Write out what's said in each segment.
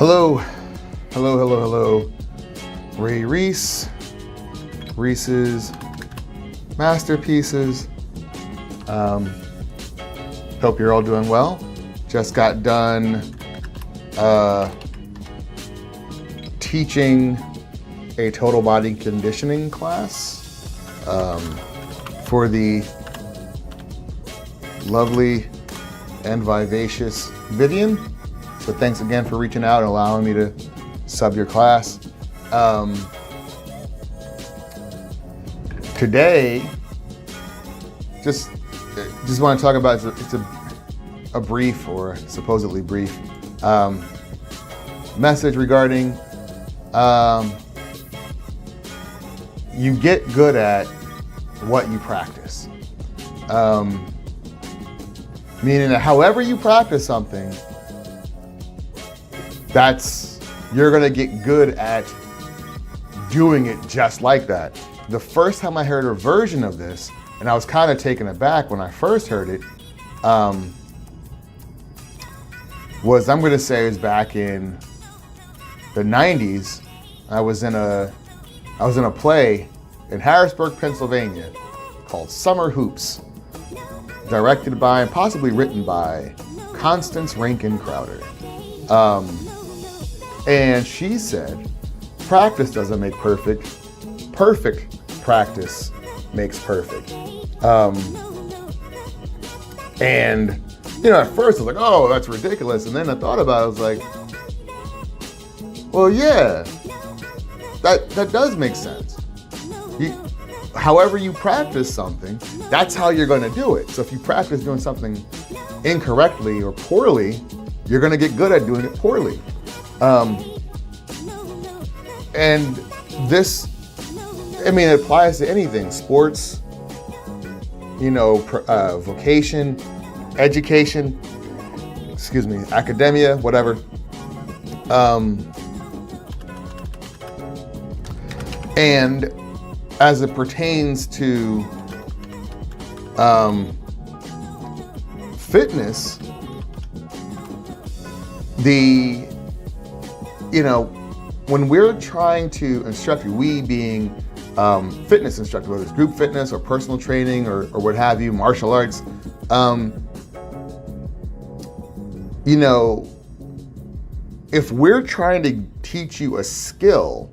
Hello, hello, hello, hello. Ray Reese, Reese's Masterpieces. Hope you're all doing well. Just got done teaching a total body conditioning class for the lovely and vivacious Vivian. So thanks again for reaching out and allowing me to sub your class. Today, just want to talk about, it's a brief, or supposedly brief, message regarding you get good at what you practice. Meaning that however you practice something, you're gonna get good at doing it just like that. The first time I heard a version of this, and I was kind of taken aback when I first heard it, was, I'm gonna say it was back in the 90s. I was in a play in Harrisburg, Pennsylvania called Summer Hoops, directed by and possibly written by Constance Rankin Crowder. And she said, practice doesn't make perfect. Perfect practice makes perfect. And, at first I was like, oh, that's ridiculous. And then I thought about it, I was like, well, yeah, that does make sense. However you practice something, that's how you're gonna do it. So if you practice doing something incorrectly or poorly, you're gonna get good at doing it poorly. And this, it applies to anything, sports, vocation, education, academia, whatever. And as it pertains to fitness, when we're trying to instruct you, we being fitness instructors, whether it's group fitness or personal training or what have you, martial arts, if we're trying to teach you a skill,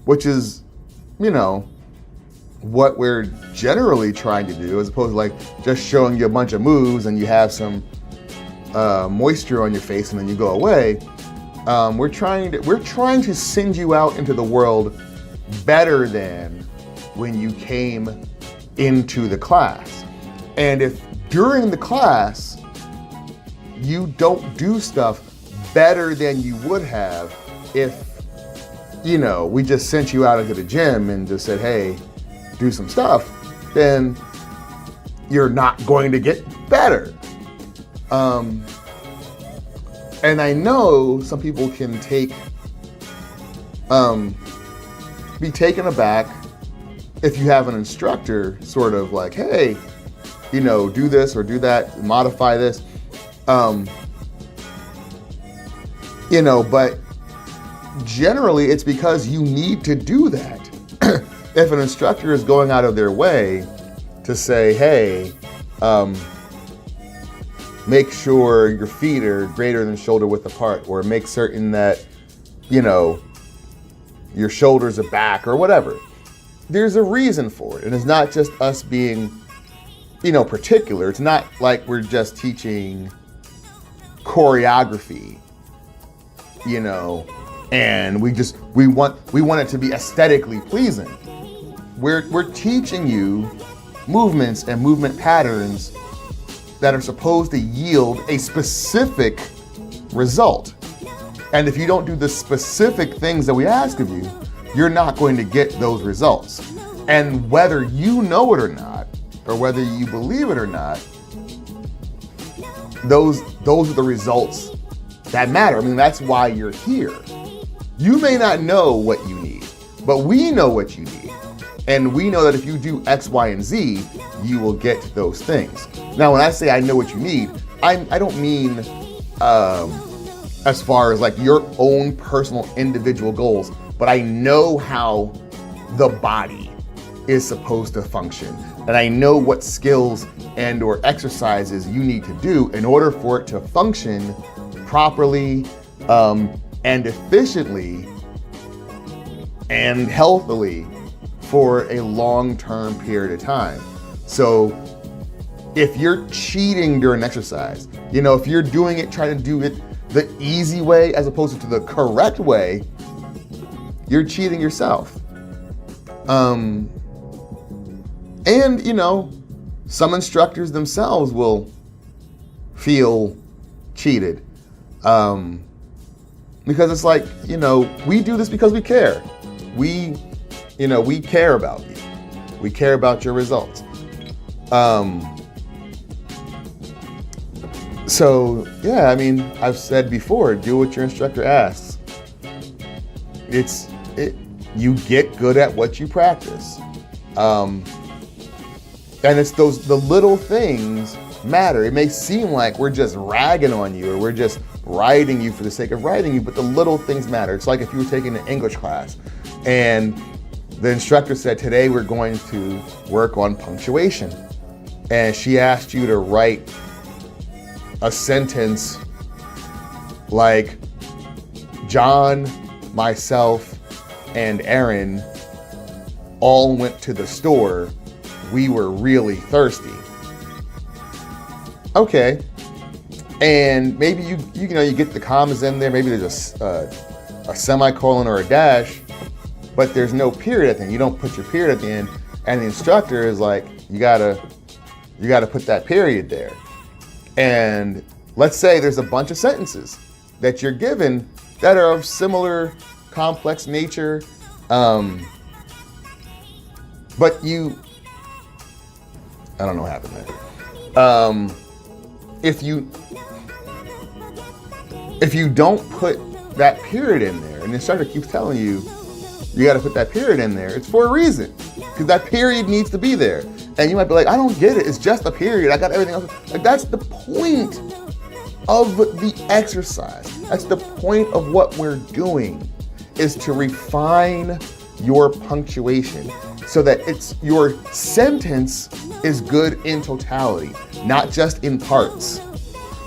which is, what we're generally trying to do, as opposed to like just showing you a bunch of moves and you have some moisture on your face and then you go away. We're trying to send you out into the world better than when you came into the class. And if during the class you don't do stuff better than you would have if we just sent you out into the gym and just said, hey, do some stuff, then you're not going to get better. And I know some people can be taken aback if you have an instructor sort of like, hey, do this or do that, modify this. But generally it's because you need to do that. If an instructor is going out of their way to say, hey, make sure your feet are greater than shoulder width apart, or make certain that, your shoulders are back or whatever. There's a reason for it. And it's not just us being, particular. It's not like we're just teaching choreography, and we want it to be aesthetically pleasing. We're teaching you movements and movement patterns that are supposed to yield a specific result. And if you don't do the specific things that we ask of you, you're not going to get those results. And whether you know it or not, or whether you believe it or not, those are the results that matter. That's why you're here. You may not know what you need, but we know what you need. And we know that if you do X, Y, and Z, you will get those things. Now, when I say I know what you need, I don't mean as far as like your own personal individual goals, but I know how the body is supposed to function. And I know what skills and or exercises you need to do in order for it to function properly and efficiently and healthily for a long-term period of time. So if you're cheating during exercise, if you're doing it, trying to do it the easy way as opposed to the correct way, you're cheating yourself. And some instructors themselves will feel cheated. Because it's like, we do this because we care. We care about you. We care about your results. So yeah, I've said before, do what your instructor asks. You get good at what you practice. And it's the little things matter. It may seem like we're just ragging on you or we're just writing you for the sake of writing you, but the little things matter. It's like if you were taking an English class and the instructor said, today we're going to work on punctuation. And she asked you to write a sentence like, John, myself, and Aaron all went to the store. We were really thirsty. Okay. And maybe you get the commas in there. Maybe there's a semicolon or a dash, but there's no period at the end. You don't put your period at the end, and the instructor is like, you gotta put that period there. And let's say there's a bunch of sentences that you're given that are of similar complex nature, but I don't know what happened there. If you don't put that period in there, and the instructor keeps telling you, you got to put that period in there, it's for a reason, because that period needs to be there. And you might be like, I don't get it. It's just a period. I got everything else. Like, that's the point of the exercise. That's the point of what we're doing, is to refine your punctuation so that your sentence is good in totality, not just in parts.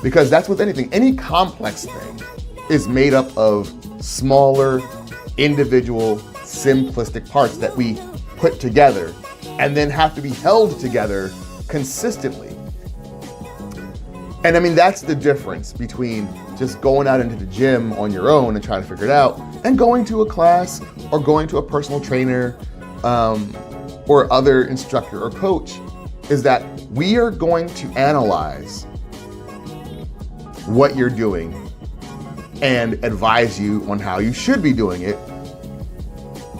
Because that's with anything. Any complex thing is made up of smaller, individual, simplistic parts that we put together and then have to be held together consistently. And that's the difference between just going out into the gym on your own and trying to figure it out and going to a class or going to a personal trainer or other instructor or coach, is that we are going to analyze what you're doing and advise you on how you should be doing it.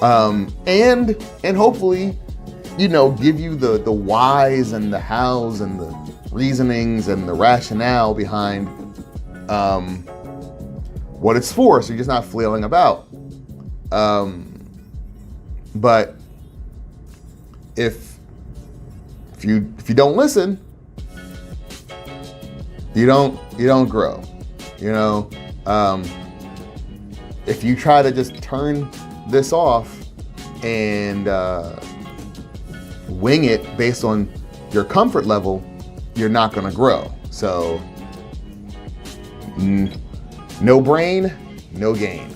And hopefully, give you the whys and the hows and the reasonings and the rationale behind what it's for, so you're just not flailing about. But if you don't listen, you don't grow. If you try to just turn this off and wing it based on your comfort level, you're not going to grow. So no brain, no gain.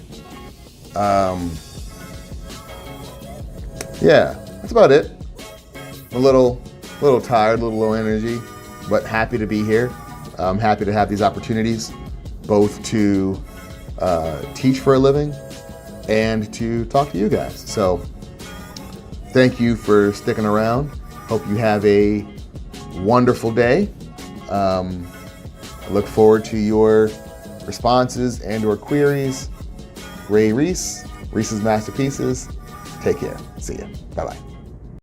Yeah, that's about it. A little tired, a little low energy, but happy to be here. I'm happy to have these opportunities, both to teach for a living and to talk to you guys. So thank you for sticking around. Hope you have a wonderful day. I look forward to your responses and or queries. Ray Reese, Reese's Masterpieces. Take care. See ya. Bye-bye.